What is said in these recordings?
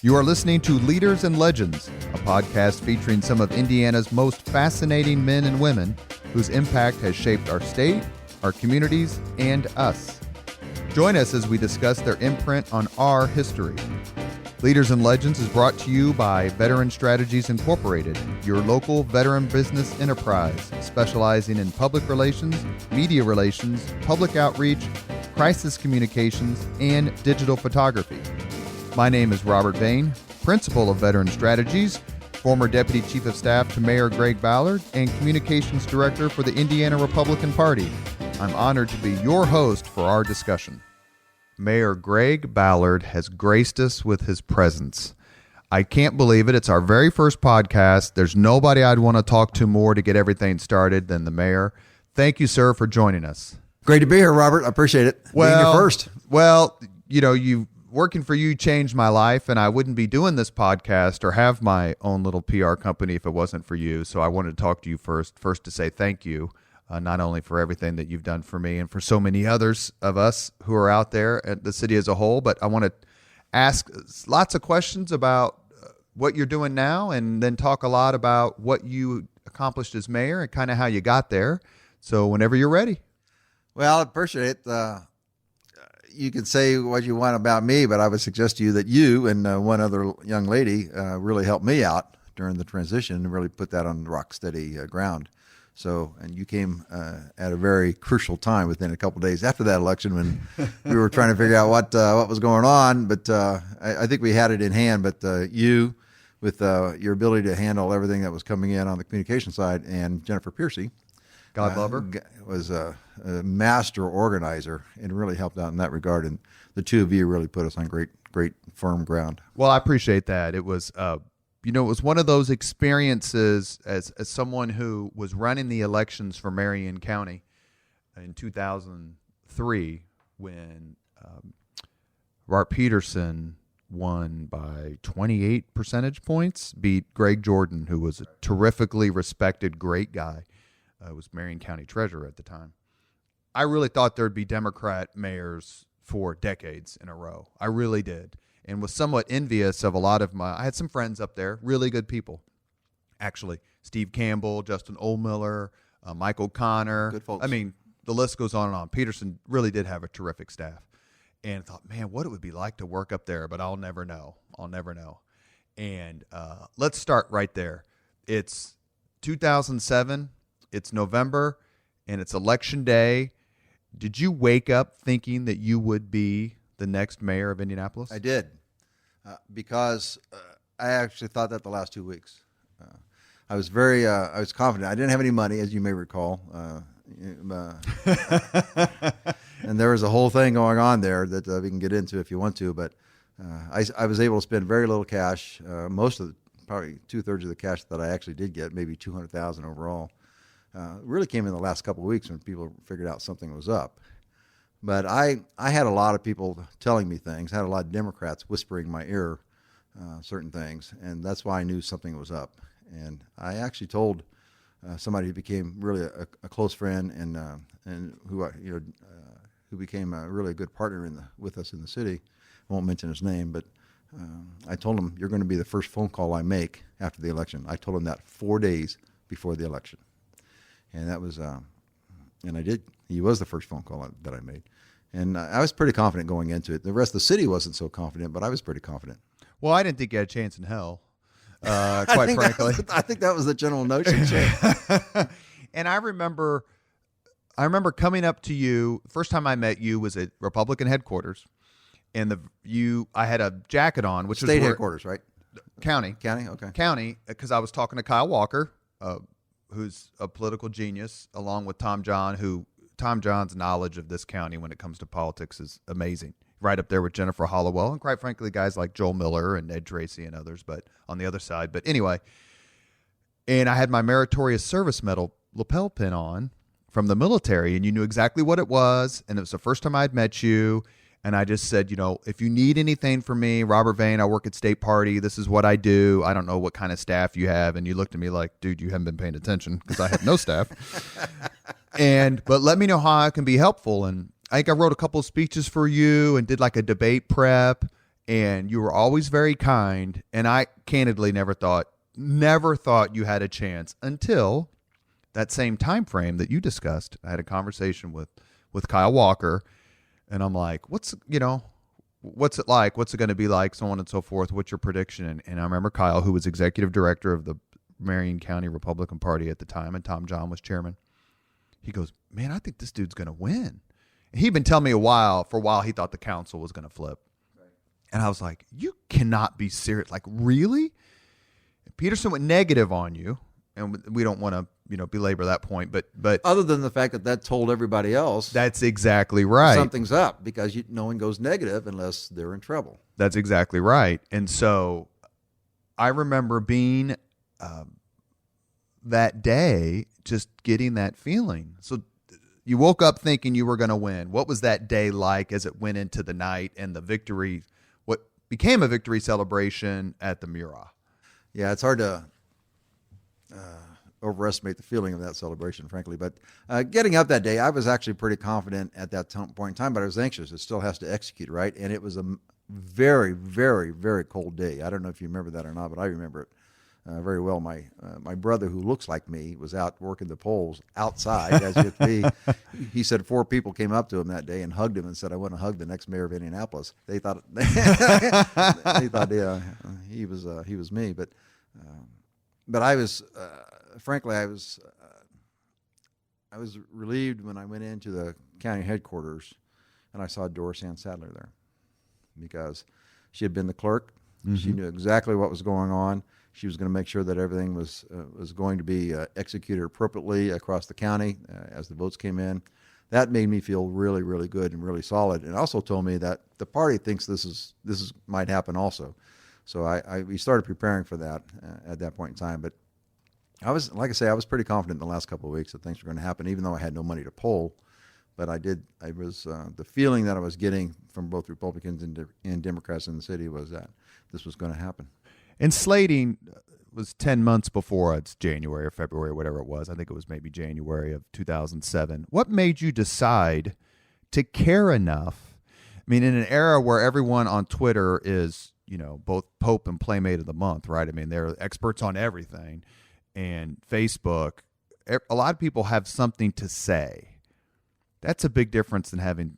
You are listening to Leaders and Legends, a podcast featuring some of Indiana's most fascinating men and women whose impact has shaped our state, our communities, and us. Join us as we discuss their imprint on our history. Leaders and Legends is brought to you by Veteran Strategies Incorporated, your local veteran business enterprise specializing in public relations, media relations, public outreach, crisis communications, and digital photography. My name is Robert Vane, Principal of Veteran Strategies, former Deputy Chief of Staff to Mayor Greg Ballard, and Communications Director for the Indiana Republican Party. I'm honored to be your host for our discussion. Mayor Greg Ballard has graced us with his presence. I can't believe it. It's our very first podcast. There's nobody I'd want to talk to more to get everything started than the mayor. Thank you, sir, for joining us. Great to be here, Robert. I appreciate it. Being here first. Well, working for you changed my life, and I wouldn't be doing this podcast or have my own little PR company if it wasn't for you. So I wanted to talk to you first to say thank you, not only for everything that you've done for me and for so many others of us who are out there at the city as a whole, but I want to ask lots of questions about what you're doing now and then talk a lot about what you accomplished as mayor and kind of how you got there. So whenever you're ready. Well, I appreciate it. You can say what you want about me, but I would suggest to you that you and one other young lady really helped me out during the transition and really put that on rock steady ground. So, and you came at a very crucial time within a couple of days after that election when we were trying to figure out what was going on. But I think we had it in hand. But you, with your ability to handle everything that was coming in on the communication side, and Jennifer Piercy, God love her, was a master organizer and really helped out in that regard. And the two of you really put us on great firm ground. Well, I appreciate that. It was, it was one of those experiences as someone who was running the elections for Marion County in 2003 when Bart Peterson won by 28 percentage points, beat Greg Jordan, who was a terrifically respected, great guy. Was Marion County treasurer at the time. I really thought there'd be Democrat mayors for decades in a row. I really did. And was somewhat envious of a lot of I had some friends up there, really good people. Actually, Steve Campbell, Justin Oldmiller, Mike O'Connor. Good folks. I mean, the list goes on and on. Peterson really did have a terrific staff. And I thought, man, what it would be like to work up there, but I'll never know. And let's start right there. It's 2007. It's November, and it's election day. Did you wake up thinking that you would be the next mayor of Indianapolis? I did, because I actually thought that the last 2 weeks. I was confident. I didn't have any money, as you may recall. And there was a whole thing going on there that we can get into if you want to, but I was able to spend very little cash, probably 2/3 of the cash that I actually did get, maybe $200,000 overall. Really came in the last couple of weeks when people figured out something was up. But I had a lot of people telling me things, had a lot of Democrats whispering in my ear certain things, and that's why I knew something was up. And I actually told somebody who became really a close friend and who became a really good partner with us in the city. I won't mention his name, but I told him, you're going to be the first phone call I make after the election. I told him that 4 days before the election. And that was, and I did. He was the first phone call that I made. And I was pretty confident going into it. The rest of the city wasn't so confident, but I was pretty confident. Well, I didn't think you had a chance in hell, quite frankly. I think that was the general notion. And I remember coming up to you. First time I met you was at Republican headquarters. And I had a jacket on, which was state headquarters, right? County. Okay. County, because I was talking to Kyle Walker, who's a political genius, along with Tom John's knowledge of this county when it comes to politics is amazing. Right up there with Jennifer Hollowell and, quite frankly, guys like Joel Miller and Ed Tracy and others, but on the other side. But anyway, and I had my Meritorious Service Medal lapel pin on from the military, and you knew exactly what it was, and it was the first time I'd met you. And I just said, if you need anything from me, Robert Vane, I work at State Party. This is what I do. I don't know what kind of staff you have. And you looked at me like, dude, you haven't been paying attention because I have no staff. But let me know how I can be helpful. And I think I wrote a couple of speeches for you and did like a debate prep. and you were always very kind. And I candidly never thought you had a chance until that same time frame that you discussed. I had a conversation with Kyle Walker, and I'm like, what's it like? What's it going to be like? So on and so forth. What's your prediction? And I remember Kyle, who was executive director of the Marion County Republican Party at the time, and Tom John was chairman. He goes, man, I think this dude's going to win. And he'd been telling me for a while he thought the council was going to flip. Right. And I was like, you cannot be serious. Like, really? Peterson went negative on you, and we don't want to, belabor that point, but other than the fact that told everybody else, that's exactly right. Something's up, because no one goes negative unless they're in trouble. That's exactly right. And so I remember being that day, just getting that feeling. So you woke up thinking you were going to win. What was that day like as it went into the night and the victory, what became a victory celebration at the Murat? Yeah, it's hard to overestimate the feeling of that celebration, frankly. But getting up that day, I was actually pretty confident at that point in time, but I was anxious. It still has to execute, right? And it was a very, very, very cold day. I don't know if you remember that or not, but I remember it very well. My brother, who looks like me, was out working the polls outside, as if be. He said 4 people came up to him that day and hugged him and said, "I want to hug the next mayor of Indianapolis." They thought yeah, he was me, but I was frankly I was relieved when I went into the county headquarters and I saw Doris Ann Sadler there, because she had been the clerk. Mm-hmm. She knew exactly what was going on. She was going to make sure that everything was going to be executed appropriately across the county as the votes came in. That made me feel really, really good and really solid. And also told me that the party thinks this might happen also. So we started preparing for that at that point in time. But I was pretty confident in the last couple of weeks that things were going to happen, even though I had no money to poll. But the feeling that I was getting from both Republicans and Democrats in the city was that this was going to happen. And slating was 10 months before. It's January or February or whatever it was. I think it was maybe January of 2007. What made you decide to care enough? I mean, in an era where everyone on Twitter is, both Pope and Playmate of the Month, right? I mean, they're experts on everything. And Facebook, a lot of people have something to say. That's a big difference than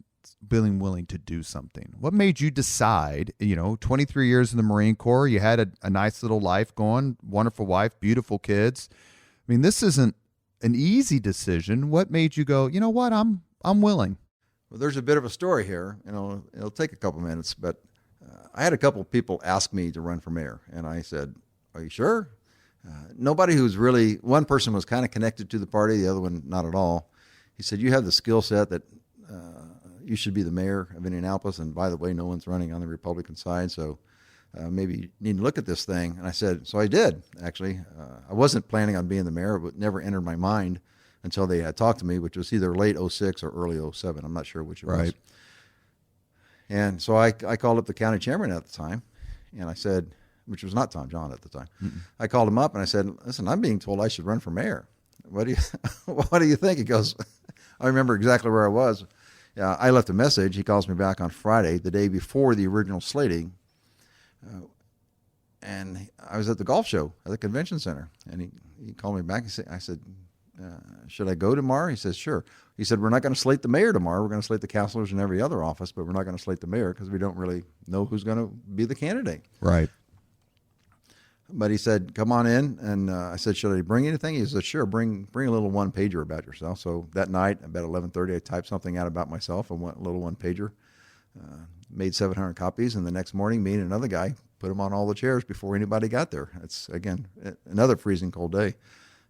being willing to do something. What made you decide, 23 years in the Marine Corps, you had a nice little life going, wonderful wife, beautiful kids. I mean, this isn't an easy decision. What made you go, you know what, I'm willing? Well, there's a bit of a story here. It'll take a couple minutes, but I had a couple of people ask me to run for mayor, and I said, "Are you sure?" Nobody who's really, one person was kind of connected to the party, the other one not at all. He said, "You have the skill set that you should be the mayor of Indianapolis. And by the way, no one's running on the Republican side, so maybe you need to look at this thing." And I said, so I did, actually. I wasn't planning on being the mayor. It never entered my mind until they had talked to me, which was either late 06 or early 07. I'm not sure which it was. And so I called up the county chairman at the time, and I said, which was not Tom John at the time. Mm-mm. I called him up and I said, "Listen, I'm being told I should run for mayor. What do you think?" He goes, I remember exactly where I was. I left a message. He calls me back on Friday, the day before the original slating. And I was at the golf show at the convention center. And he called me back. I said, "Should I go tomorrow?" He says, "Sure." He said, "We're not going to slate the mayor tomorrow. We're going to slate the councilors in every other office, but we're not going to slate the mayor because we don't really know who's going to be the candidate." Right. But he said, "Come on in." And I said, "Should I bring anything?" He said, "Sure, bring a little one-pager about yourself." So that night, about 11:30, I typed something out about myself, a little one-pager, made 700 copies. And the next morning, me and another guy put them on all the chairs before anybody got there. It's, again, another freezing cold day.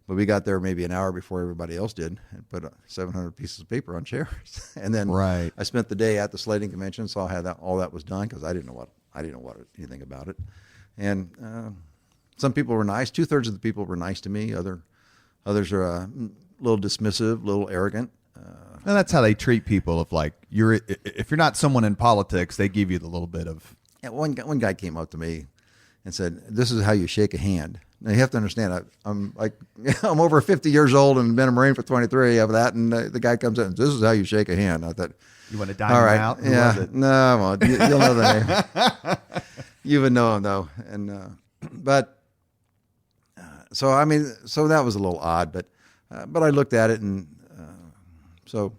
But we got there maybe an hour before everybody else did and put 700 pieces of paper on chairs. And then I spent the day at the slating convention, saw how all that was done, because I didn't know anything about it. And some people were nice. 2/3 of the people were nice to me. Others are a little dismissive, a little arrogant. And that's how they treat people. If you're not someone in politics, they give you the little bit of. Yeah, one guy came up to me and said, "This is how you shake a hand." Now you have to understand, I'm over 50 years old and been a Marine for 23 of that, and the guy comes in and says, "This is how you shake a hand." I thought, you want to dine him out? Yeah, no, well, you'll know the You would know him though, and but so I mean, so that was a little odd, but I looked at it, and so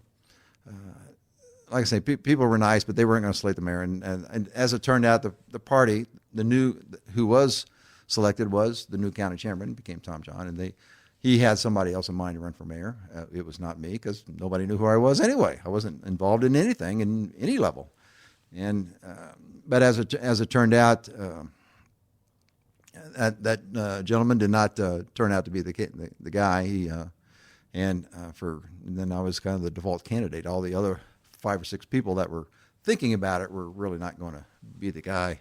like I say, people were nice, but they weren't going to select the mayor, and as it turned out, the party, who was selected was the new county chairman, became Tom John, and he had somebody else in mind to run for mayor. It was not me, because nobody knew who I was anyway. I wasn't involved in anything in any level. And but as it turned out, that gentleman did not turn out to be the guy. And then I was kind of the default candidate. All the other 5 or 6 people that were thinking about it were really not going to be the guy.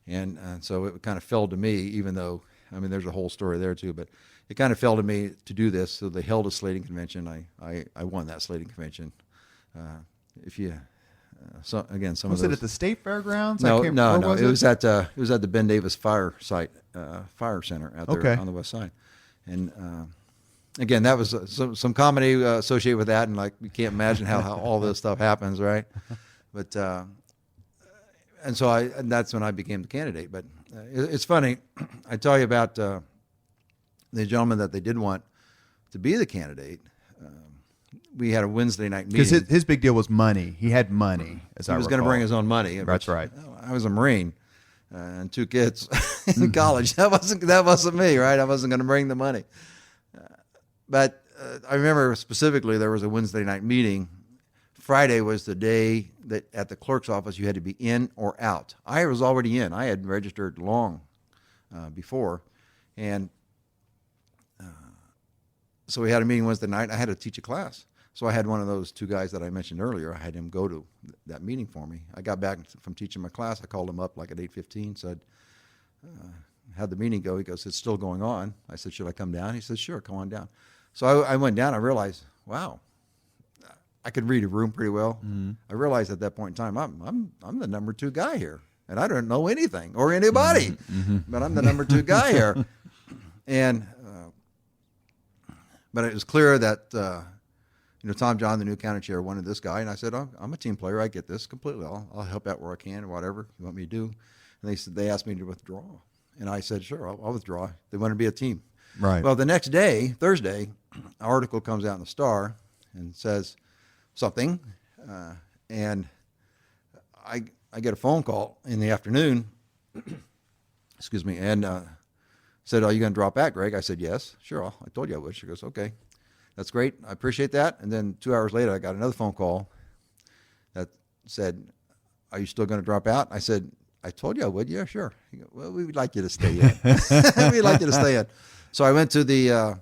And so it kind of fell to me, even though, I mean, there's a whole story there too, but it kind of fell to me to do this. So they held a slating convention. I won that slating convention. So again, some was of those. it at the state fairgrounds? No. Was It was at the Ben Davis Fire Site, Fire Center out there on the west side. And again, that was some comedy associated with that, and like you can't imagine how all this stuff happens, right? But and that's when I became the candidate. But it's funny. I tell you about the gentleman that they did want to be the candidate. We had a Wednesday night meeting. Because his big deal was money. He had money, He was going to bring his own money. That's right. I was a Marine and 2 kids in college. That wasn't me, right? I wasn't going to bring the money. But I remember specifically there was a Wednesday night meeting. Friday was the day that at the clerk's office you had to be in or out. I was already in. I had registered long before. And so we had a meeting Wednesday night. I had to teach a class. So I had one of those 2 guys that I mentioned earlier. I had him go to that meeting for me. I got back from teaching my class. I called him up like at 8:15, said, how'd the meeting go? He goes, it's still going on. I said, should I come down? He said, sure, come on down. So I went down. I realized, wow, I could read a room pretty well. Mm-hmm. I realized at that point in time, I'm the number 2 guy here, and I don't know anything or anybody, but I'm the number 2 guy here. And but it was clear that Tom John, the new county chair, wanted this guy, and I said, I'm a team player. I get this completely. I'll help out where I can, or whatever you want me to do. And they asked me to withdraw, and I said, sure, I'll withdraw. They wanted to be a team. Right. Well, the next day, Thursday, an article comes out in the Star and says something, and I get a phone call in the afternoon, excuse me, and said, are you going to drop out, Greg? I said, yes, sure. I told you I would. She goes, okay, that's great. I appreciate that. And then 2 hours later, I got another phone call that said, are you still going to drop out? I said, I told you I would. Yeah, sure. He goes, well, we would like you to stay in. We'd like you to stay in. So I went to the,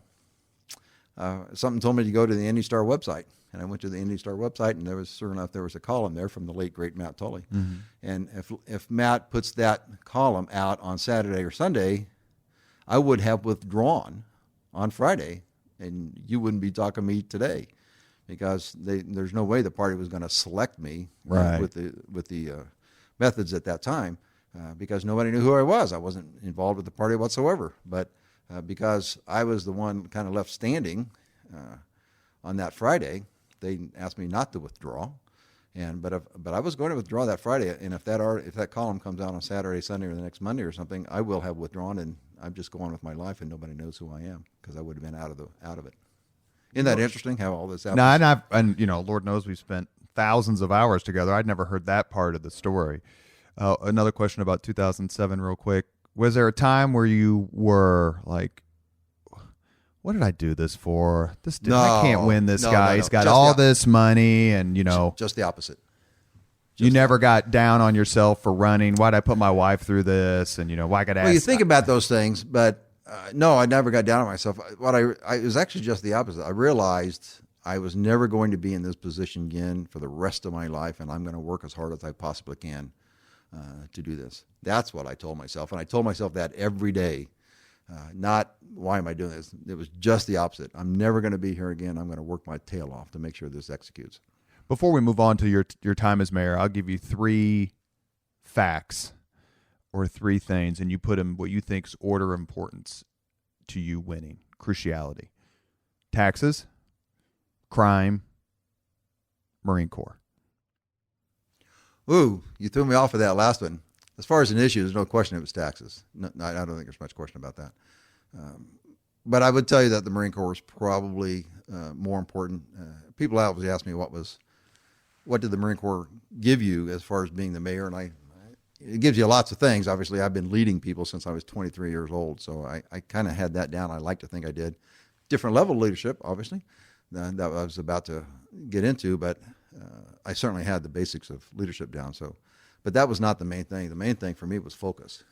something told me to go to the Indy Star website. And I went to the Indy Star website, and sure enough, there was a column there from the late, great Matt Tully. Mm-hmm. And if Matt puts that column out on Saturday or Sunday, I would have withdrawn on Friday, and you wouldn't be talking to me today, because there's no way the party was going to select me with the methods at that time, because nobody knew who I was. I wasn't involved with the party whatsoever. But because I was the one kind of left standing on that Friday, they asked me not to withdraw. But I was going to withdraw that Friday, and if that column comes out on Saturday, Sunday, or the next Monday or something, I will have withdrawn, and I'm just going with my life, and nobody knows who I am, because I would have been out of it. Isn't that interesting how all this happens? No, and Lord knows we've spent thousands of hours together. I'd never heard that part of the story. Another question about 2007, real quick. Was there a time where you were like, what did I do this for? I can't win this guy. He's got all this money, and just the opposite. You never got down on yourself for running. Why'd I put my wife through this? And why I got asked. Well, you think about those things, but no, I never got down on myself. It was actually just the opposite. I realized I was never going to be in this position again for the rest of my life, and I'm going to work as hard as I possibly can to do this. That's what I told myself, and I told myself that every day. Not, why am I doing this? It was just the opposite. I'm never going to be here again. I'm going to work my tail off to make sure this executes. Before we move on to your time as mayor, I'll give you 3 facts or 3 things, and you put them what you think's order of importance to you winning, cruciality. Taxes, crime, Marine Corps. Ooh, you threw me off of that last one. as far as an issue, there's no question it was taxes. No, I don't think there's much question about that. But I would tell you that the Marine Corps was probably more important. People always ask me what did the Marine Corps give you as far as being the mayor, and it gives you lots of things. Obviously, I've been leading people since I was 23 years old, so I kind of had that down. I like to think I did. Different level of leadership, obviously, that I was about to get into, but I certainly had the basics of leadership down. So, but that was not the main thing. The main thing for me was focus.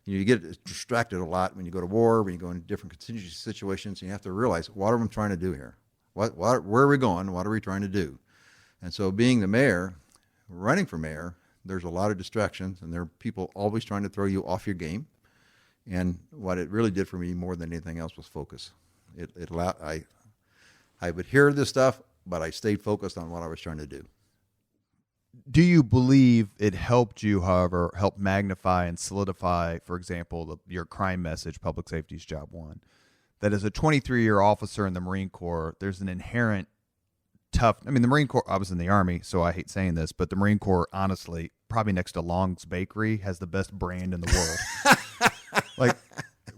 You get distracted a lot when you go to war, when you go into different contingency situations, and you have to realize, what are we trying to do here? Where are we going? What are we trying to do? And so being the mayor, running for mayor, there's a lot of distractions, and there are people always trying to throw you off your game. And what it really did for me more than anything else was focus. It allowed, I would hear this stuff, but I stayed focused on what I was trying to do. Do you believe it helped you, however, help magnify and solidify, for example, your crime message, public safety's job one, that as a 23-year officer in the Marine Corps, there's an inherent the Marine Corps, I was in the Army, so I hate saying this, but the Marine Corps, honestly, probably next to Long's Bakery, has the best brand in the world. Like,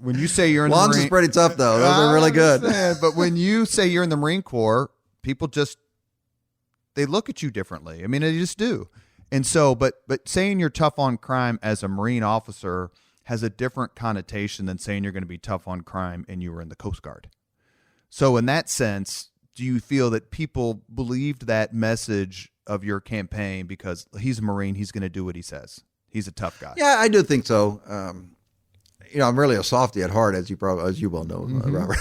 when you say you're in Long's the Marine... is pretty tough, though. Those are really good. But when you say you're in the Marine Corps, people just, they look at you differently. I mean, they just do. And so, but saying you're tough on crime as a Marine officer has a different connotation than saying you're going to be tough on crime and you were in the Coast Guard. So in that sense, do you feel that people believed that message of your campaign because he's a Marine, he's going to do what he says? He's a tough guy. Yeah, I do think so. I'm really a softy at heart, as you well know, Robert.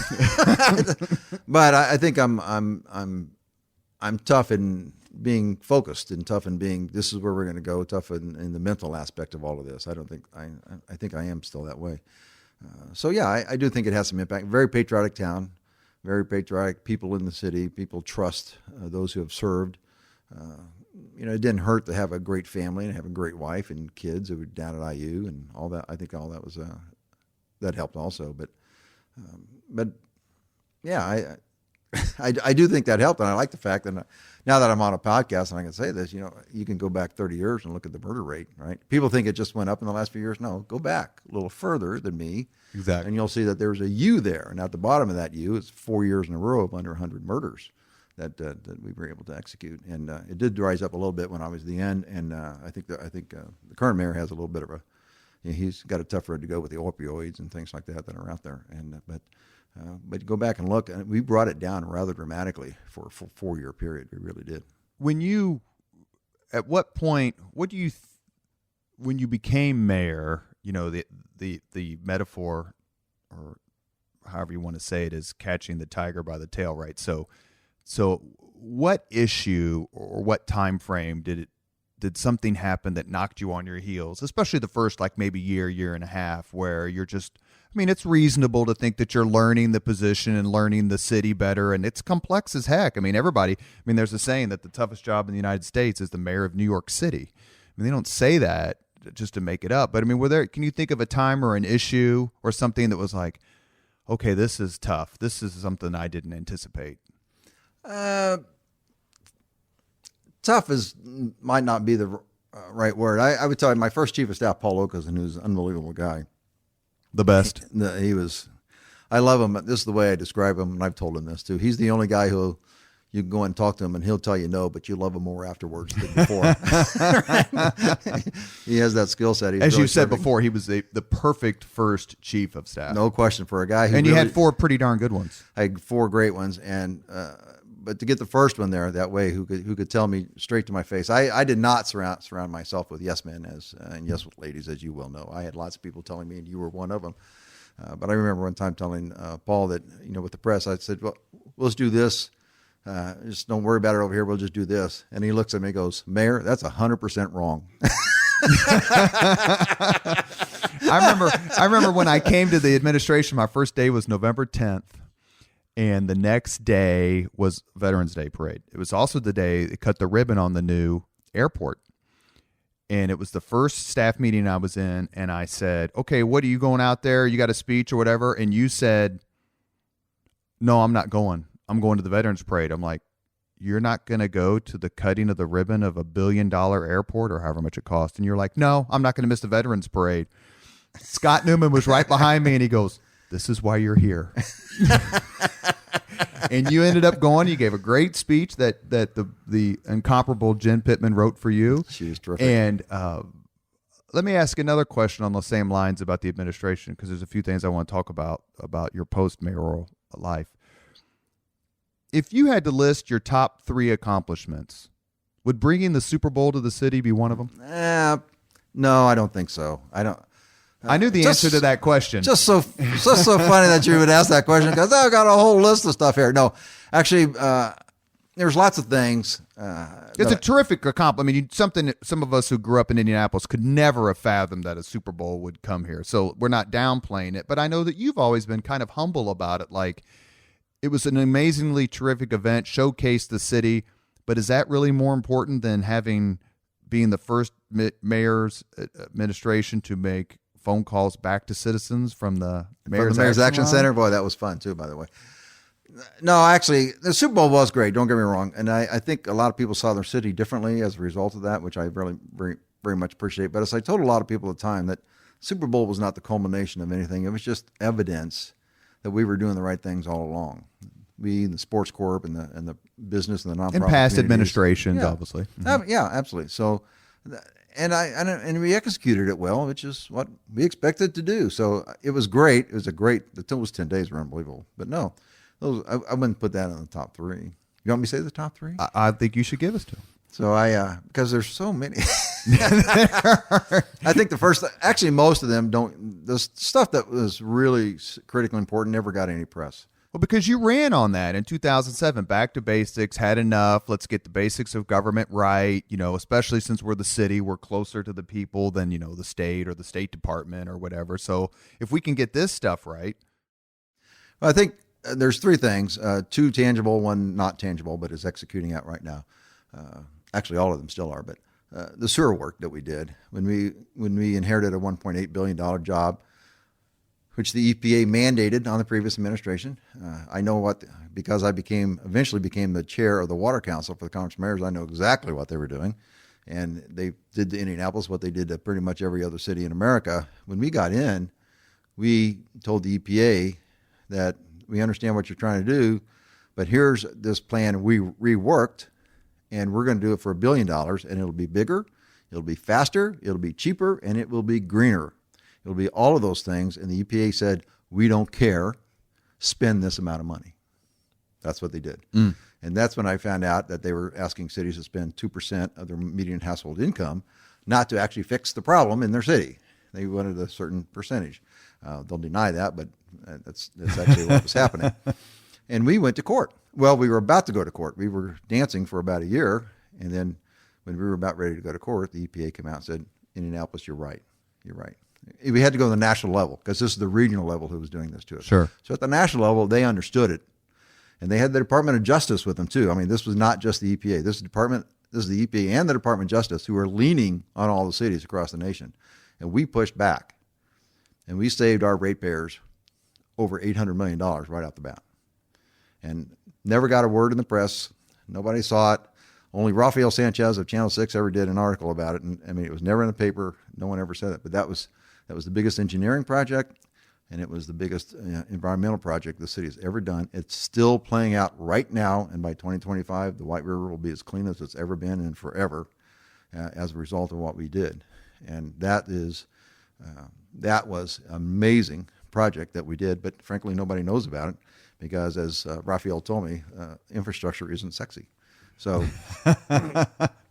But I think I'm tough in being focused and tough in being, this is where we're going to go, tough in the mental aspect of all of this. I think I am still that way. So yeah, I do think it has some impact. Very patriotic town, very patriotic people in the city. People trust those who have served. It didn't hurt to have a great family and have a great wife and kids who were down at IU and all that. I think all that was that helped also. But yeah, I do think that helped, and I like the fact that now that I'm on a podcast and I can say this, you can go back 30 years and look at the murder rate, right? People think it just went up in the last few years. No, go back a little further than me. Exactly. And you'll see that there's a U there, and at the bottom of that U is 4 years in a row of under 100 murders that we were able to execute, and it did rise up a little bit when I was at the end, and I think the current mayor has a little bit of he's got a tough road to go with the opioids and things like that are out there, and but go back and look, and we brought it down rather dramatically for a 4-year period. We really did. At what point, when you became mayor, the metaphor, or however you want to say it, is catching the tiger by the tail, right? So what issue or what time frame did something happen that knocked you on your heels, especially the first maybe year and a half, where you're just, it's reasonable to think that you're learning the position and learning the city better, and it's complex as heck. There's a saying that the toughest job in the United States is the mayor of New York City. They don't say that just to make it up, but can you think of a time or an issue or something that was like, okay, this is tough. This is something I didn't anticipate. Tough might not be the right word. I would tell you, my first chief of staff, Paul Okeson, who's an unbelievable guy. The best. He was. I love him. This is the way I describe him, and I've told him this too. He's the only guy who you can go and talk to him, and he'll tell you no, but you love him more afterwards than before. He has that skill set. As you said before, he was the perfect first chief of staff. No question, for a guy who. And you had 4 pretty darn good ones. I had 4 great ones, and but to get the first one there that way, who could tell me straight to my face. I did not surround myself with yes men and yes ladies, as you well know. I had lots of people telling me, and you were one of them. But I remember one time telling Paul that, with the press, I said, well, let's do this. Just don't worry about it over here. We'll just do this. And he looks at me and goes, Mayor, that's 100% wrong. I remember when I came to the administration, my first day was November 10th. And the next day was Veterans Day parade. It was also the day they cut the ribbon on the new airport. And it was the first staff meeting I was in. And I said, okay, what are you going out there? You got a speech or whatever? And you said, no, I'm not going. I'm going to the Veterans Parade. I'm like, you're not going to go to the cutting of the ribbon of $1 billion airport or however much it cost. And you're like, no, I'm not going to miss the Veterans Parade. Scott Newman was right behind me and he goes, this is why you're here. And you ended up going. You gave a great speech that the incomparable Jen Pittman wrote for you. She was terrific. And let me ask another question on the same lines about the administration, because there's a few things I want to talk about your post-mayoral life. If you had to list your top 3 accomplishments, would bringing the Super Bowl to the city be one of them? No, I don't think so. I don't. I knew the answer to that question. Just so funny that you would ask that question, because I've got a whole list of stuff here. No, actually, there's lots of things. It's a terrific accomplishment. I mean, something that some of us who grew up in Indianapolis could never have fathomed that a Super Bowl would come here. So we're not downplaying it, but I know that you've always been kind of humble about it. Like, it was an amazingly terrific event, showcased the city, but is that really more important than being the first mayor's administration to make phone calls back to citizens from the Mayor's Action Center? Boy, that was fun too, by the way. No, actually, the Super Bowl was great. Don't get me wrong. And I think a lot of people saw their city differently as a result of that, which I really very, very much appreciate. But as I told a lot of people at the time, that Super Bowl was not the culmination of anything. It was just evidence that we were doing the right things all along. We, the sports corp and the business and the nonprofit and past administrations, yeah. obviously. Mm-hmm. Yeah, absolutely. So, and we executed it well, which is what we expected to do. So it was great. It was those 10 days were unbelievable. But no, I wouldn't put that in the top 3. You want me to say the top 3? I think you should give us 2. So because there's so many. I think actually most of them don't. The stuff that was really critically important never got any press. Well, because you ran on that in 2007, back to basics, had enough. Let's get the basics of government right. Especially since we're the city, we're closer to the people than the state or the State Department or whatever. So if we can get this stuff right, well, I think there's 3 things: 2 tangible, 1 not tangible, but is executing out right now. Actually, all of them still are, but the sewer work that we did when we inherited a $1.8 billion job, which the EPA mandated on the previous administration. I know because I eventually became the chair of the Water Council for the Conference of Mayors. I know exactly what they were doing, and they did to Indianapolis what they did to pretty much every other city in America. When we got in, we told the EPA that we understand what you're trying to do, but here's this plan we reworked, and we're going to do it for $1 billion, and it'll be bigger, it'll be faster, it'll be cheaper, and it will be greener. It'll be all of those things. And the EPA said, we don't care, spend this amount of money. That's what they did. And that's when I found out that they were asking cities to spend 2% of their median household income, not to actually fix the problem in their city. They wanted a certain percentage. They'll deny that, but that's actually what was happening. And we went to court. Well, we were about to go to court. We were dancing for about a year. And then when we were about ready to go to court, the EPA came out and said, Indianapolis, you're right. You're right. We had to go to the national level because this is the regional level who was doing this to us. Sure. So at the national level, they understood it. And they had the Department of Justice with them too. I mean, this was not just the EPA. This is the EPA and the Department of Justice who were leaning on all the cities across the nation. And we pushed back. And we saved our ratepayers over $800 million right off the bat. And never got a word in the press. Nobody saw it. Only Rafael Sanchez of Channel 6 ever did an article about it. And I mean, it was never in the paper. No one ever said it. But that was the biggest engineering project, and it was the biggest environmental project the city has ever done. It's still playing out right now, and by 2025, the White River will be as clean as it's ever been in forever as a result of what we did. And that was an amazing project that we did, but frankly, nobody knows about it because, as Rafael told me, infrastructure isn't sexy. So,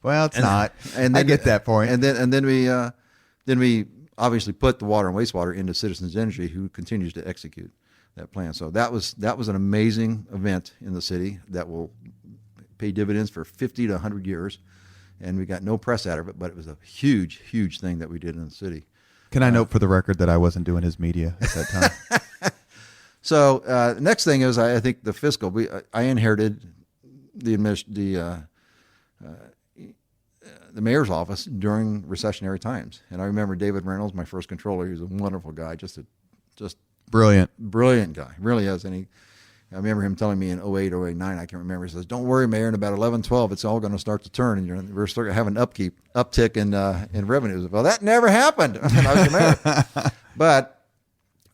well, it's not. And I get that point. And then we obviously put the water and wastewater into Citizens Energy, who continues to execute that plan. So that was an amazing event in the city that will pay dividends for 50 to 100 years. And we got no press out of it, but it was a huge, huge thing that we did in the city. Can I note for the record that I wasn't doing his media at that time? So the next thing is, I think the fiscal. I inherited the mayor's office during recessionary times, and I remember David Reynolds, my first controller. He was a wonderful guy, just brilliant guy, really is. And I remember him telling me in 08 or 09, I can't remember. He says, "Don't worry, Mayor. In about 11, 12, it's all going to start to turn, and we're starting to have an uptick in revenues." Well, that never happened when I was the mayor. But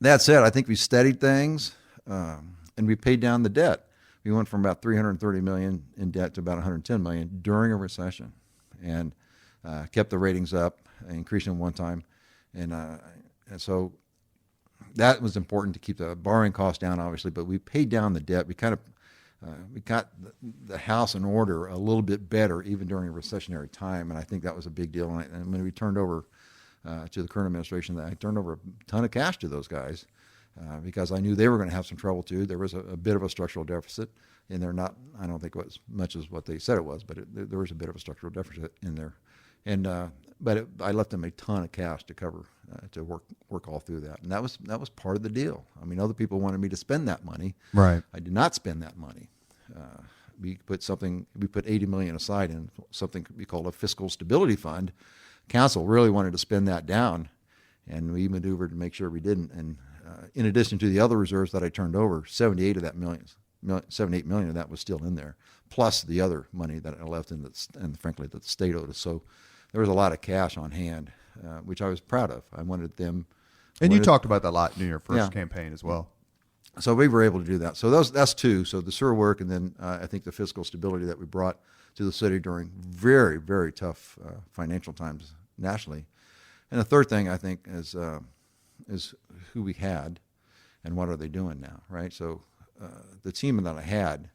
that said, I think we steadied things, and we paid down the debt. We went from about $330 million in debt to about $110 million during a recession, and kept the ratings up, increased them one time, and so that was important to keep the borrowing costs down, obviously. But we paid down the debt. We got the house in order a little bit better, even during a recessionary time, and I think that was a big deal. And when we turned over to the current administration, I turned over a ton of cash to those guys. Because I knew they were going to have some trouble too. There was a bit of a structural deficit in there. I don't think it was much as what they said it was, but there was a bit of a structural deficit in there. And I left them a ton of cash to cover to work all through that, and that was part of the deal. I mean, other people wanted me to spend that money. Right. I did not spend that money. We put $80 million aside in something we call a fiscal stability fund. Council really wanted to spend that down, and we maneuvered to make sure we didn't. And in addition to the other reserves that I turned over, 78 million of that was still in there, plus the other money that I left and frankly that the state owed us. So there was a lot of cash on hand, which I was proud of. I wanted them. And you talked about that a lot in your first campaign as well. So we were able to do that. So that's two. So the sewer work, and then I think the fiscal stability that we brought to the city during very, very tough financial times nationally. And the third thing I think is who we had and what are they doing now, right? So the team that I had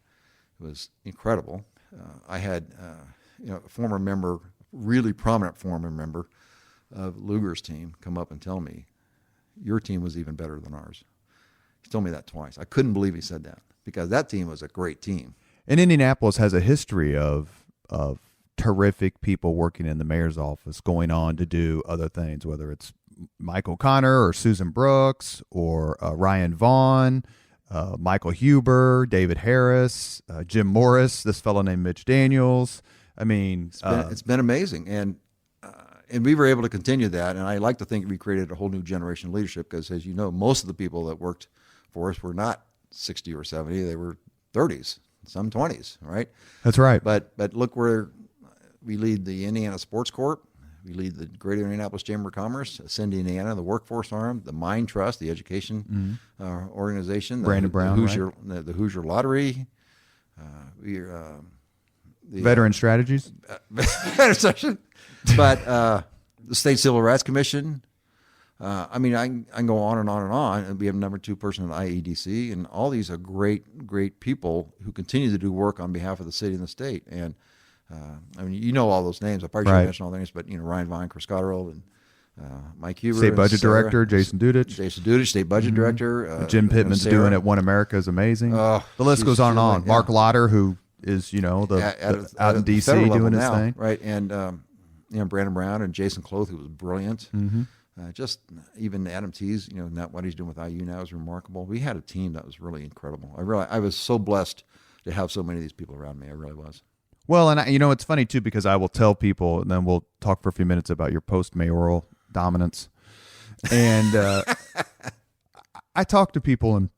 was incredible. I had a former member, really prominent former member of Lugar's team come up and tell me, "Your team was even better than ours." He told me that twice. I couldn't believe he said that, because that team was a great team. And Indianapolis has a history of terrific people working in the mayor's office going on to do other things, whether it's Mike O'Connor or Susan Brooks or Ryan Vaughn, Michael Huber, David Harris, Jim Morris, this fellow named Mitch Daniels. I mean, it's been amazing. And we were able to continue that. And I like to think we created a whole new generation of leadership, because, as you know, most of the people that worked for us were not 60 or 70. They were 30s, some 20s, right? That's right. But look where we lead the Indiana Sports Corp. We lead the Greater Indianapolis Chamber of Commerce, Ascend Indiana, the Workforce Arm, the Mind Trust, the education organization, Brandon Brown, the Hoosier Lottery. The Veteran Strategies. Veteran Strategies. But the State Civil Rights Commission. I mean, I can go on and on and on. And we have number 2 person at IEDC, and all these are great, great people who continue to do work on behalf of the city and the state. And I mean, you know all those names. I probably should mention all their names, but Ryan Vine, Chris Cotterill, and Mike Huber, State Budget Director Jason Dudich, State Budget Director. Jim Pittman's doing it. One America is amazing. The list goes on and on. Mark Lauder, who is out in DC doing his thing, right? And Brandon Brown and Jason Cloth, who was brilliant. Just even Adam Tees, what he's doing with IU now is remarkable. We had a team that was really incredible. I was so blessed to have so many of these people around me. I really was. Well, and it's funny too, because I will tell people, and then we'll talk for a few minutes about your post-mayoral dominance. And I talk to people, and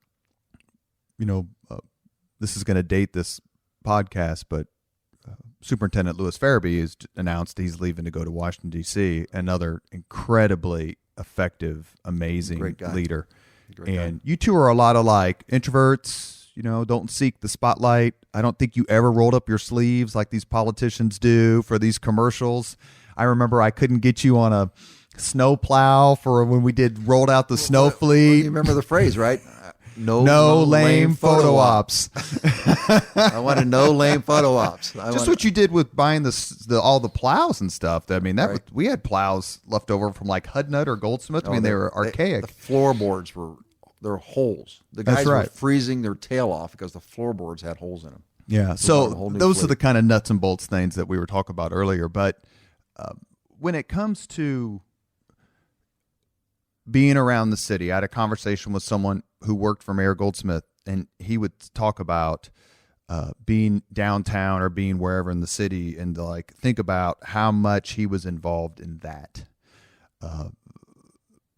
this is going to date this podcast, but Superintendent Louis Farabee has announced he's leaving to go to Washington, D.C., another incredibly effective, amazing leader. And you two are a lot alike. Introverts, don't seek the spotlight. I don't think you ever rolled up your sleeves like these politicians do for these commercials. I remember I couldn't get you on a snow plow for when we rolled out the snow fleet. You remember the phrase, right? No lame photo ops. I wanted no lame photo ops. What you did with buying all the plows and stuff. I mean, we had plows left over from like Hudnut or Goldsmith. They were archaic. The floorboards they're holes. The guys were freezing their tail off because the floorboards had holes in them. Yeah. So those are the kind of nuts and bolts things that we were talking about earlier. But when it comes to being around the city, I had a conversation with someone who worked for Mayor Goldsmith, and he would talk about being downtown or being wherever in the city, and think about how much he was involved in that.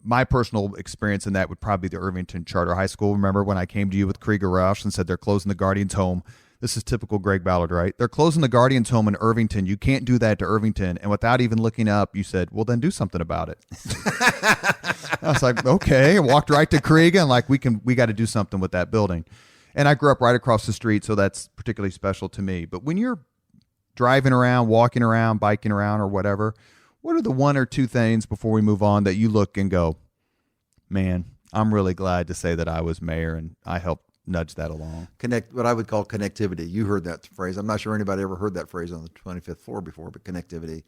my personal experience in that would probably be the Irvington Charter High School. Remember when I came to you with Krieger Roush and said they're closing the Guardians' home? This is typical Greg Ballard, right? They're closing the Guardians' home in Irvington. You can't do that to Irvington. And without even looking up, you said, well, then do something about it. I was like, okay. I walked right to Krieger and like, we got to do something with that building. And I grew up right across the street, so that's particularly special to me. But when you're driving around, walking around, biking around, or whatever, what are the one or two things before we move on that you look and go, man, I'm really glad to say that I was mayor and I helped nudge that along? What I would call connectivity. You heard that phrase. I'm not sure anybody ever heard that phrase on the 25th floor before, but connectivity.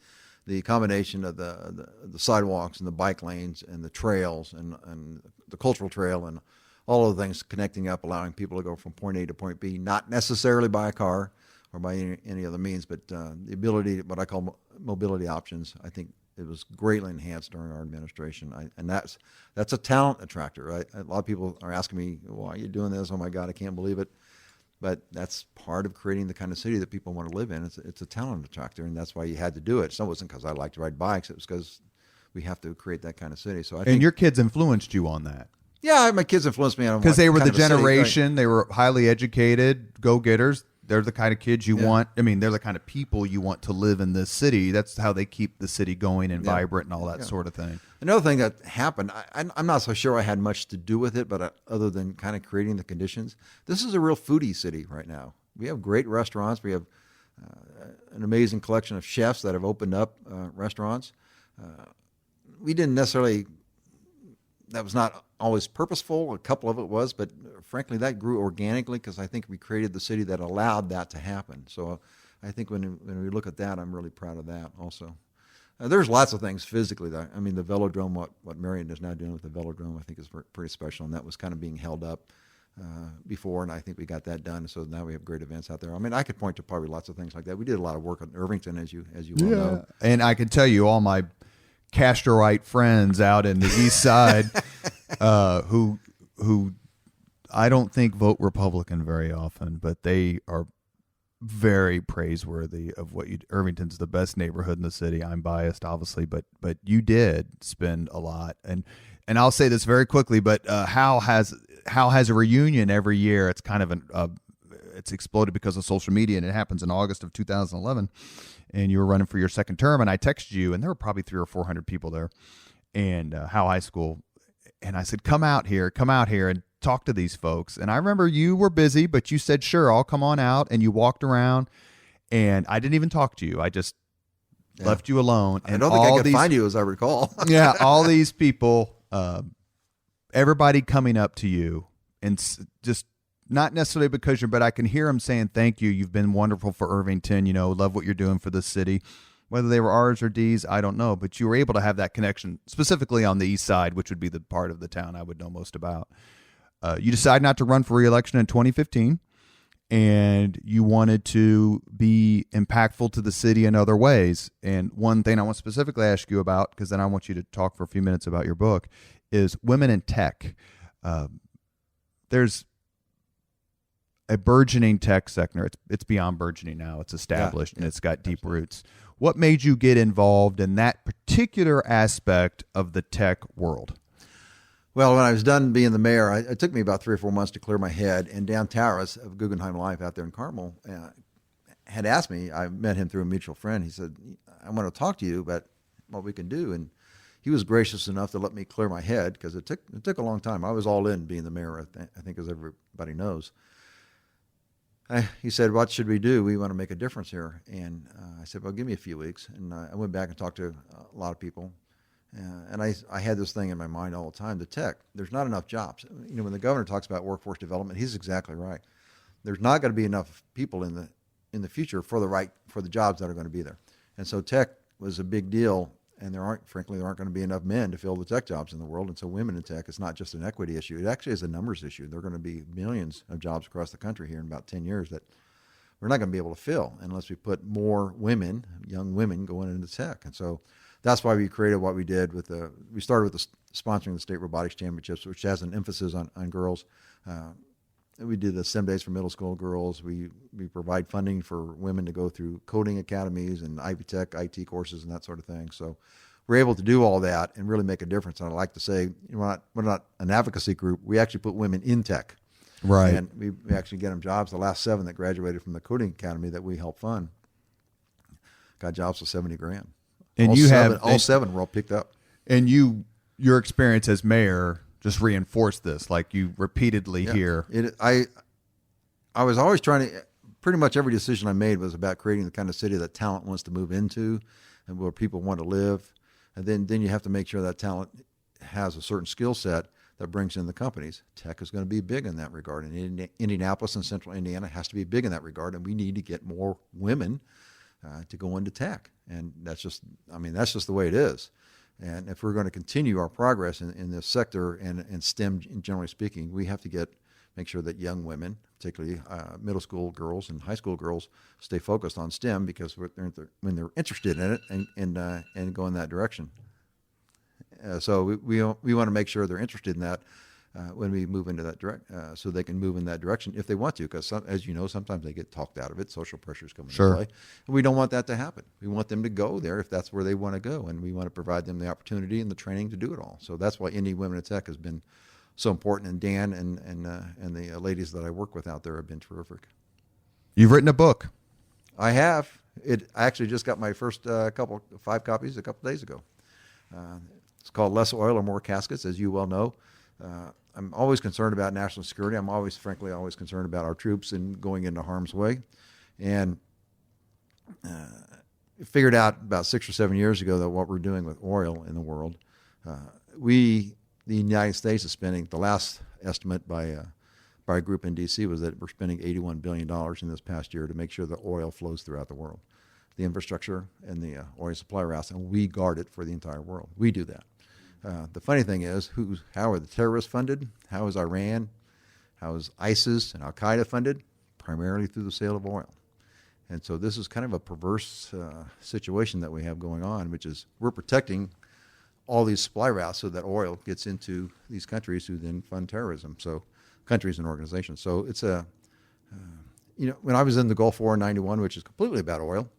The combination of the sidewalks and the bike lanes and the trails and the cultural trail and all of the things connecting up, allowing people to go from point A to point B, not necessarily by a car or by any other means, but the ability, what I call mobility options, I think it was greatly enhanced during our administration. And that's a talent attractor, right? A lot of people are asking me, why are you doing this? Oh my God, I can't believe it. But that's part of creating the kind of city that people want to live in. It's a talent attractor, and that's why you had to do it. So it wasn't because I liked to ride bikes. It was because we have to create that kind of city. So I think, your kids influenced you on that. Yeah, my kids influenced me on because they were the generation. City, right? They were highly educated, go-getters. They're the kind of kids you want. I mean, they're the kind of people you want to live in this city. That's how they keep the city going and vibrant and all that sort of thing. Another thing that happened, I'm not so sure I had much to do with it, but other than kind of creating the conditions, this is a real foodie city right now. We have great restaurants. We have an amazing collection of chefs that have opened up restaurants. We didn't necessarily, that was not always purposeful. A couple of it was, but frankly, that grew organically because I think we created the city that allowed that to happen. So I think when we look at that, I'm really proud of that also. There's lots of things physically. The velodrome, what Marion is now doing with the velodrome, I think is pretty special, and that was kind of being held up before, and I think we got that done. So now we have great events out there. I mean, I could point to probably lots of things like that. We did a lot of work in Irvington, as you well know. And I can tell you, all my Castorite friends out in the east side who I don't think vote Republican very often, but they are very praiseworthy of what Irvington's the best neighborhood in the city. I'm biased, obviously, but you did spend a lot, and I'll say this very quickly. But Hal has a reunion every year. It's kind of it's exploded because of social media, and it happens in August of 2011. And you were running for your second term, and I texted you, and there were probably 300 or 400 people there, and Howe High School, and I said, come out here and talk to these folks. And I remember you were busy, but you said, sure, I'll come on out, and you walked around, and I didn't even talk to you. I just left you alone. And I don't think I could find you, as I recall. Yeah, all these people, everybody coming up to you, and just not necessarily because but I can hear them saying, thank you. You've been wonderful for Irvington. Love what you're doing for the city. Whether they were R's or D's, I don't know. But you were able to have that connection, specifically on the east side, which would be the part of the town I would know most about. You decided not to run for re-election in 2015, and you wanted to be impactful to the city in other ways. And one thing I want to specifically ask you about, because then I want you to talk for a few minutes about your book, is women in tech. There's a burgeoning tech sector. It's beyond burgeoning now. It's established and it's got deep roots. What made you get involved in that particular aspect of the tech world? Well, when I was done being the mayor, it took me about 3 or 4 months to clear my head. And Dan Towers of Guggenheim Life out there in Carmel had asked me, I met him through a mutual friend. He said, I want to talk to you about what we can do. And he was gracious enough to let me clear my head because it took a long time. I was all in being the mayor, I think as everybody knows. He said, what should we do? We want to make a difference here. And I said, well, give me a few weeks. And I went back and talked to a lot of people. And I had this thing in my mind all the time, the tech, there's not enough jobs. When the governor talks about workforce development, he's exactly right. There's not going to be enough people in the future for the jobs that are going to be there. And so tech was a big deal. And there aren't going to be enough men to fill the tech jobs in the world. And so women in tech is not just an equity issue. It actually is a numbers issue. There are going to be millions of jobs across the country here in about 10 years that we're not going to be able to fill unless we put more women, young women, going into tech. And so that's why we created what we did we started with sponsoring the State Robotics Championships, which has an emphasis on girls. We did the STEM Days for middle school girls. We provide funding for women to go through coding academies and Ivy Tech IT courses and that sort of thing. So we're able to do all that and really make a difference. And I like to say, we're not an advocacy group. We actually put women in tech. Right. And we actually get them jobs. The last 7 that graduated from the coding academy that we help fund got jobs for $70,000. And all 7 were all picked up. And your experience as mayor just reinforced this, like you repeatedly hear. I was always trying to, pretty much every decision I made was about creating the kind of city that talent wants to move into and where people want to live. And then you have to make sure that talent has a certain skill set that brings in the companies. Tech is going to be big in that regard. And Indianapolis and central Indiana has to be big in that regard. And we need to get more women to go into tech. And that's just the way it is. And if we're going to continue our progress in this sector and STEM, generally speaking, we have to make sure that young women, particularly middle school girls and high school girls, stay focused on STEM because when they're interested in it and go in that direction. So we want to make sure they're interested in that when we move into that so they can move in that direction if they want to, because as you know, sometimes they get talked out of it. Social pressures come into play. And we don't want that to happen. We want them to go there if that's where they want to go, and we want to provide them the opportunity and the training to do it all. So that's why Indy Women in Tech has been so important, and Dan and the ladies that I work with out there have been terrific. You've written a book. I have. I actually just got my first 5 copies a couple days ago. It's called Less Oil or More Caskets, as you well know. I'm always concerned about national security. I'm always concerned about our troops and going into harm's way. And figured out about 6 or 7 years ago that what we're doing with oil in the world, the United States is spending, the last estimate by a group in D.C. was that we're spending $81 billion in this past year to make sure that oil flows throughout the world, the infrastructure and the oil supply routes, and we guard it for the entire world. We do that. The funny thing is, how are the terrorists funded? How is Iran? How is ISIS and Al-Qaeda funded? Primarily through the sale of oil. And so this is kind of a perverse situation that we have going on, which is we're protecting all these supply routes so that oil gets into these countries who then fund terrorism. So countries and organizations. So it's when I was in the Gulf War in '91, which is completely about oil,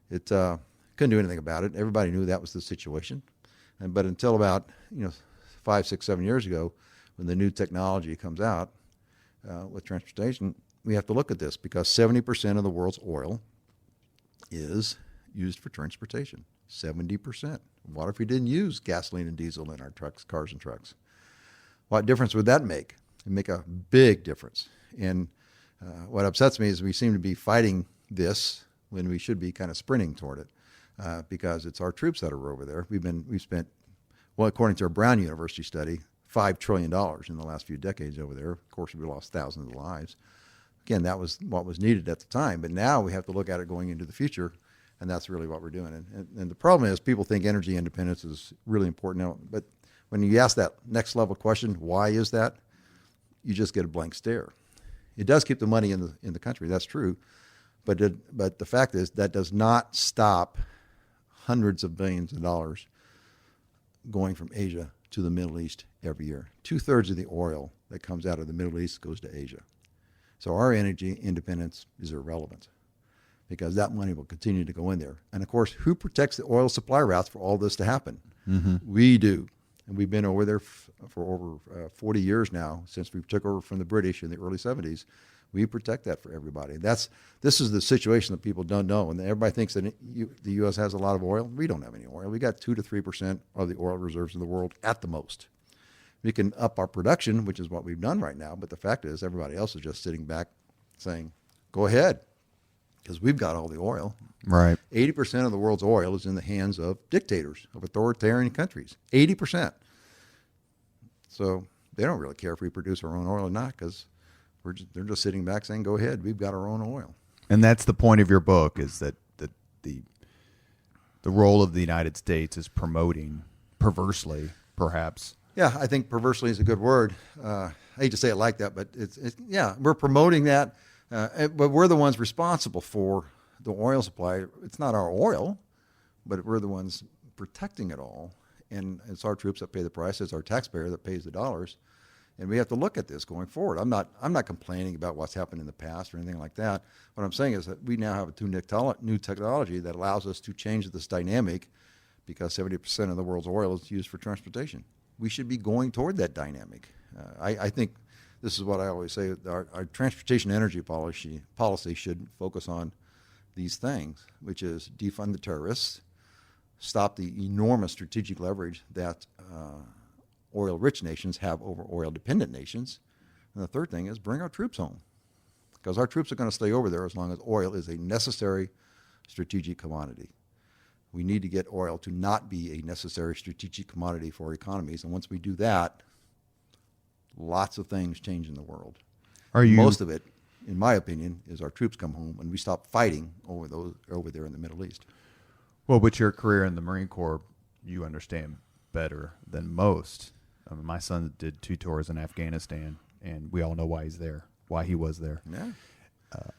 it couldn't do anything about it. Everybody knew that was the situation. But until about 5, 6, 7 years ago, when the new technology comes out with transportation, we have to look at this because 70% of the world's oil is used for transportation. 70%. What if we didn't use gasoline and diesel in our cars and trucks? What difference would that make? It'd make a big difference. And what upsets me is we seem to be fighting this when we should be kind of sprinting toward it. Because it's our troops that are over there. We've spent, well, according to a Brown University study, $5 trillion in the last few decades over there. Of course, we lost thousands of lives. Again, that was what was needed at the time. But now we have to look at it going into the future, and that's really what we're doing. And the problem is people think energy independence is really important now. But when you ask that next level question, why is that? You just get a blank stare. It does keep the money in the country. That's true. But the fact is that does not stop hundreds of billions of dollars going from Asia to the Middle East every year. 2/3 of the oil that comes out of the Middle East goes to Asia. So our energy independence is irrelevant because that money will continue to go in there. And of course, who protects the oil supply routes for all this to happen? Mm-hmm. We do. And we've been over there for over 40 years now, since we took over from the British in the early 70s. We protect that for everybody. This is the situation that people don't know. And everybody thinks that the U.S. has a lot of oil. We don't have any oil. We got 2 to 3% of the oil reserves in the world at the most. We can up our production, which is what we've done right now. But the fact is everybody else is just sitting back saying, go ahead, because we've got all the oil. Right. 80% of the world's oil is in the hands of dictators, of authoritarian countries. 80%. So they don't really care if we produce our own oil or not, because they're just sitting back saying, go ahead, we've got our own oil. And that's the point of your book, is that the role of the United States is promoting, perversely, perhaps. Yeah, I think perversely is a good word. I hate to say it like that, but we're promoting that. But we're the ones responsible for the oil supply. It's not our oil, but we're the ones protecting it all. And it's our troops that pay the price. It's our taxpayer that pays the dollars. And we have to look at this going forward. I'm not complaining about what's happened in the past or anything like that. What I'm saying is that we now have a new technology that allows us to change this dynamic because 70% of the world's oil is used for transportation. We should be going toward that dynamic. I think this is what I always say, our transportation energy policy should focus on these things, which is defund the terrorists, stop the enormous strategic leverage that oil-rich nations have over oil-dependent nations. And the third thing is bring our troops home, because our troops are going to stay over there as long as oil is a necessary strategic commodity. We need to get oil to not be a necessary strategic commodity for economies. And once we do that, lots of things change in the world. Most of it, in my opinion, is our troops come home and we stop fighting over there in the Middle East. Well, with your career in the Marine Corps, you understand better than most. I mean, my son did 2 tours in Afghanistan, and we all know why he's there, why he was there. Yeah.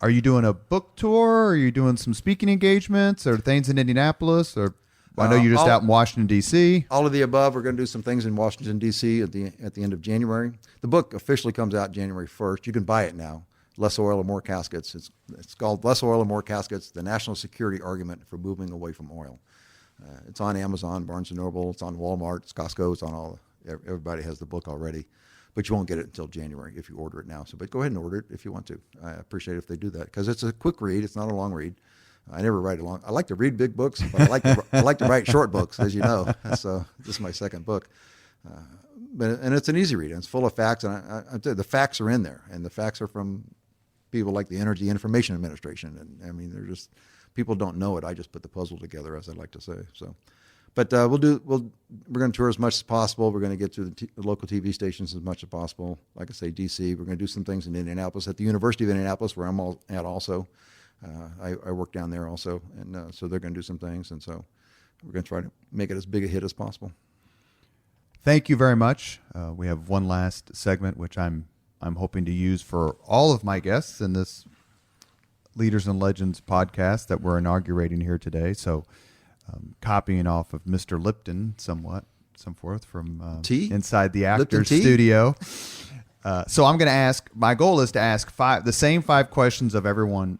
Are you doing a book tour? Are you doing some speaking engagements or things in Indianapolis? Or I know you're just out in Washington, D.C. All of the above. We're going to do some things in Washington, D.C. at the end of January. The book officially comes out January 1st. You can buy it now. Less Oil or More Caskets. It's called Less Oil or More Caskets, the National Security Argument for Moving Away from Oil. It's on Amazon, Barnes & Noble. It's on Walmart. It's Costco. It's on everybody has the book already. But you won't get it until January if you order it now. But go ahead and order it if you want to. I appreciate it if they do that, because it's a quick read. It's not a long read. I never write long. I like to read big books, but I like to write short books, as you know. So this is my second book. And it's an easy read. And it's full of facts. And I tell you, the facts are in there. And the facts are from people like the Energy Information Administration. And I mean, they're just, people don't know it. I just put the puzzle together, as I like to say. So. But we're going to tour as much as possible. We're going to get to the local TV stations as much as possible. Like I say, D.C. We're going to do some things in Indianapolis, at the University of Indianapolis, where I'm at also. I work down there also, and so they're going to do some things. And so we're going to try to make it as big a hit as possible. Thank you very much. We have one last segment, which I'm hoping to use for all of my guests in this Leaders and Legends podcast that we're inaugurating here today. So. Copying off of Mr. Lipton some forth from inside the actor's studio. So I'm going to ask, my goal is to ask the same 5 questions of everyone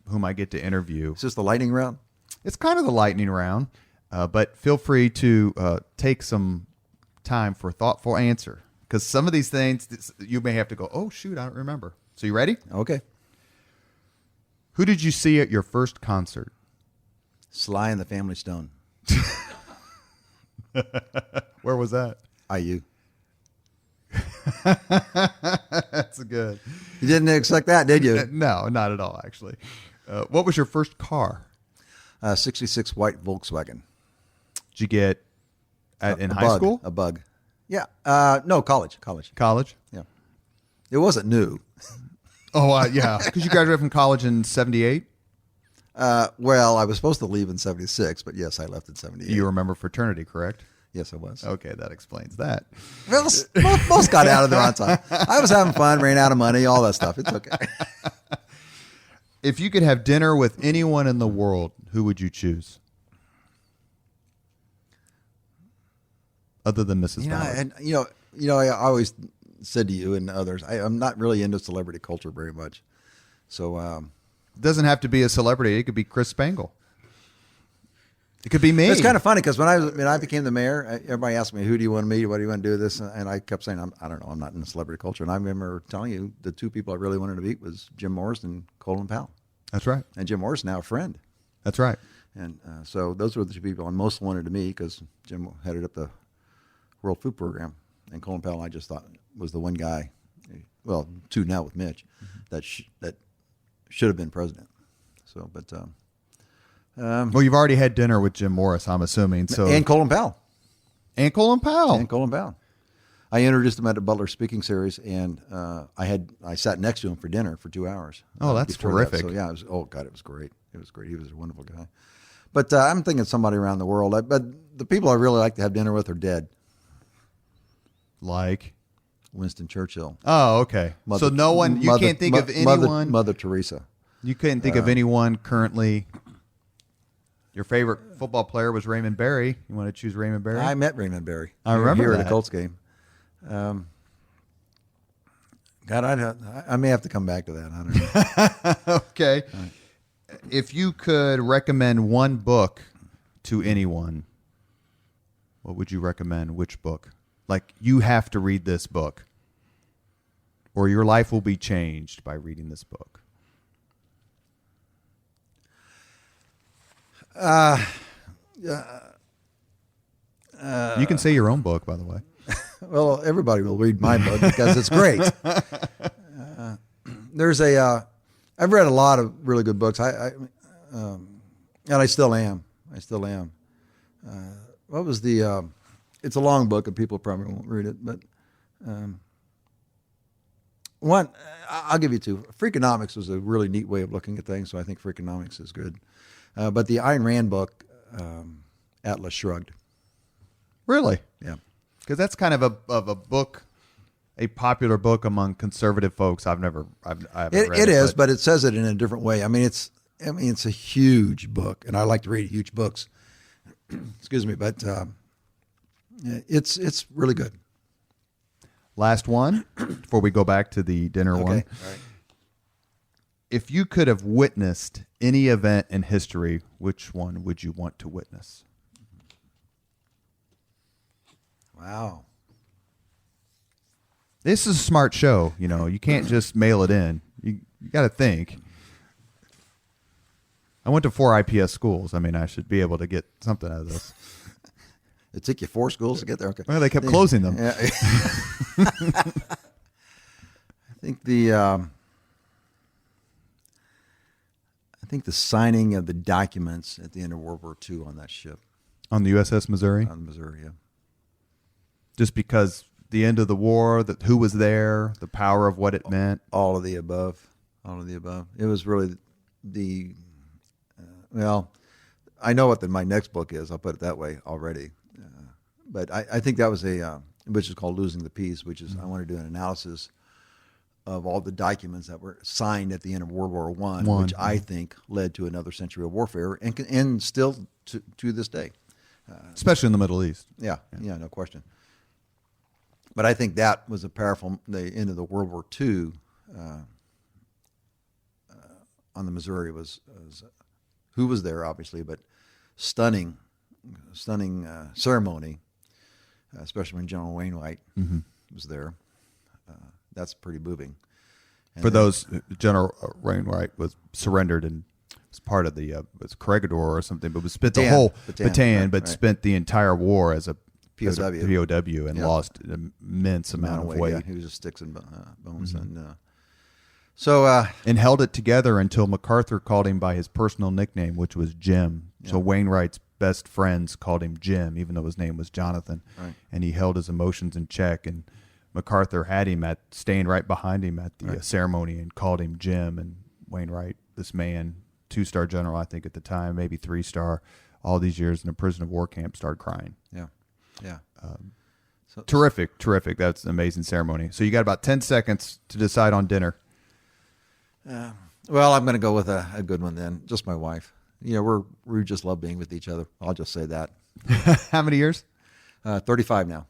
whom I get to interview. Is this the lightning round? It's kind of the lightning round, but feel free to take some time for a thoughtful answer, because some of these things you may have to go, oh, shoot, I don't remember. So you ready? Okay. Who did you see at your first concert? Sly and the Family Stone. Where was that? IU. That's good. You didn't expect that, did you? No, not at all, actually. What was your first car? 66 white Volkswagen. Did you get in high school? A Bug. Yeah. No, college. College? Yeah. It wasn't new. Oh, yeah. Because you graduated from college in 78? Well, I was supposed to leave in 76, but yes, I left in 78. You remember fraternity, correct? Yes, I was. Okay, that explains that. Well, most got out of there on time. I was having fun, ran out of money, all that stuff. It's okay. If you could have dinner with anyone in the world, who would you choose? Other than Mrs. Ballard. And I always said to you and others, I'm not really into celebrity culture very much. So, it doesn't have to be a celebrity. It could be Chris Spangle. It could be me. It's kind of funny because when I became the mayor, everybody asked me, who do you want to meet? What do you want to do this? And I kept saying, I don't know. I'm not in the celebrity culture. And I remember telling you the 2 people I really wanted to meet was Jim Morris and Colin Powell. That's right. And Jim Morris is now a friend. That's right. And so those were the 2 people I most wanted to meet, because Jim headed up the World Food Program. And Colin Powell, I just thought, was the one guy, well, 2 now with Mitch, that should have been president. So, but well, you've already had dinner with Jim Morris, I'm assuming. So and Colin Powell. And Colin Powell. And Colin Powell. I introduced him at the Butler Speaking Series, and I sat next to him for dinner for 2 hours. Oh, that's terrific. So yeah, it was great. It was great. He was a wonderful guy. But I'm thinking somebody around the world. But the people I really like to have dinner with are dead. Like Winston Churchill. Oh, okay. So no one, you can't think of anyone. Mother Teresa. You couldn't think of anyone currently. Your favorite football player was Raymond Berry. You want to choose Raymond Berry? I met Raymond Berry. I remember here that. At a Colts game. God, I may have to come back to that. I don't know. Okay. If you could recommend one book to anyone, what would you recommend? Which book? Like, you have to read this book, or your life will be changed by reading this book. You can say your own book, by the way. Well, everybody will read my book because it's great. I've read a lot of really good books. And I still am. What was the? It's a long book, and people probably won't read it. But one, I'll give you two. Freakonomics was a really neat way of looking at things, so I think Freakonomics is good. But the Ayn Rand book, Atlas Shrugged. Really? Yeah. Because that's kind of a book, a popular book among conservative folks. I haven't read it. It is, but it says it in a different way. I mean, it's a huge book, and I like to read huge books. Excuse me, but it's really good. Last one before we go back to the dinner one. All right. If you could have witnessed any event in history, which one would you want to witness? Wow. This is a smart show. You know, you can't just mail it in. You got to think. I went to 4 IPS schools. I mean, I should be able to get something out of this. It took you 4 schools to get there. Okay. Well, they kept closing them. Yeah. I think the signing of the documents at the end of World War II on that ship. On the USS Missouri? On the Missouri, yeah. Just because the end of the war, who was there, the power of what it meant? All of the above. It was really well, I know what my next book is. I'll put it that way already. But I think that was which is called Losing the Peace, which is I want to do an analysis of all the documents that were signed at the end of World War I, which I think led to another century of warfare and still to this day. Especially in the Middle East. Yeah, no question. But I think that was the end of the World War II on the Missouri was who was there, obviously, but stunning ceremony, especially when General Wainwright was there. That's pretty moving. And those, General Wainwright was surrendered and was part of the was Corregidor or something, but was spent the whole battalion, but spent the entire war as a POW and lost an immense amount of weight. Yeah, he was just sticks and bones. And and held it together until MacArthur called him by his personal nickname, which was Jim. Yeah. So Wainwright's best friends called him Jim, even though his name was Jonathan. Right. And he held his emotions in check. And MacArthur had him staying right behind him at the ceremony and called him Jim. And Wainwright, this man, 2-star general, I think at the time, maybe 3-star, all these years in a prison of war camp, started crying. Yeah. Terrific. That's an amazing ceremony. So you got about 10 seconds to decide on dinner. Well, I'm going to go with a good one then. Just my wife. We just love being with each other. I'll just say that. How many years? 35 now.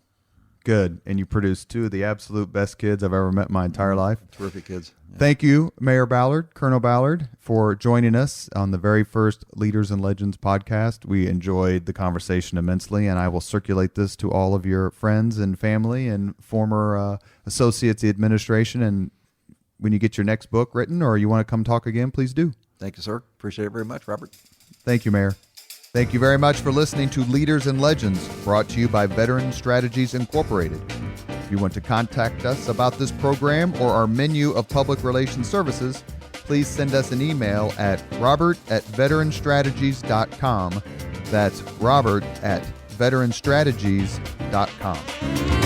Good. And you produced 2 of the absolute best kids I've ever met in my entire life. Terrific kids. Yeah. Thank you, Mayor Ballard, Colonel Ballard, for joining us on the very first Leaders and Legends podcast. We enjoyed the conversation immensely, and I will circulate this to all of your friends and family and former associates of the administration. And when you get your next book written or you want to come talk again, please do. Thank you, sir. Appreciate it very much, Robert. Thank you, Mayor. Thank you very much for listening to Leaders and Legends, brought to you by Veteran Strategies Incorporated. If you want to contact us about this program or our menu of public relations services, please send us an email at robert@veteranstrategies.com. That's robert@veteranstrategies.com.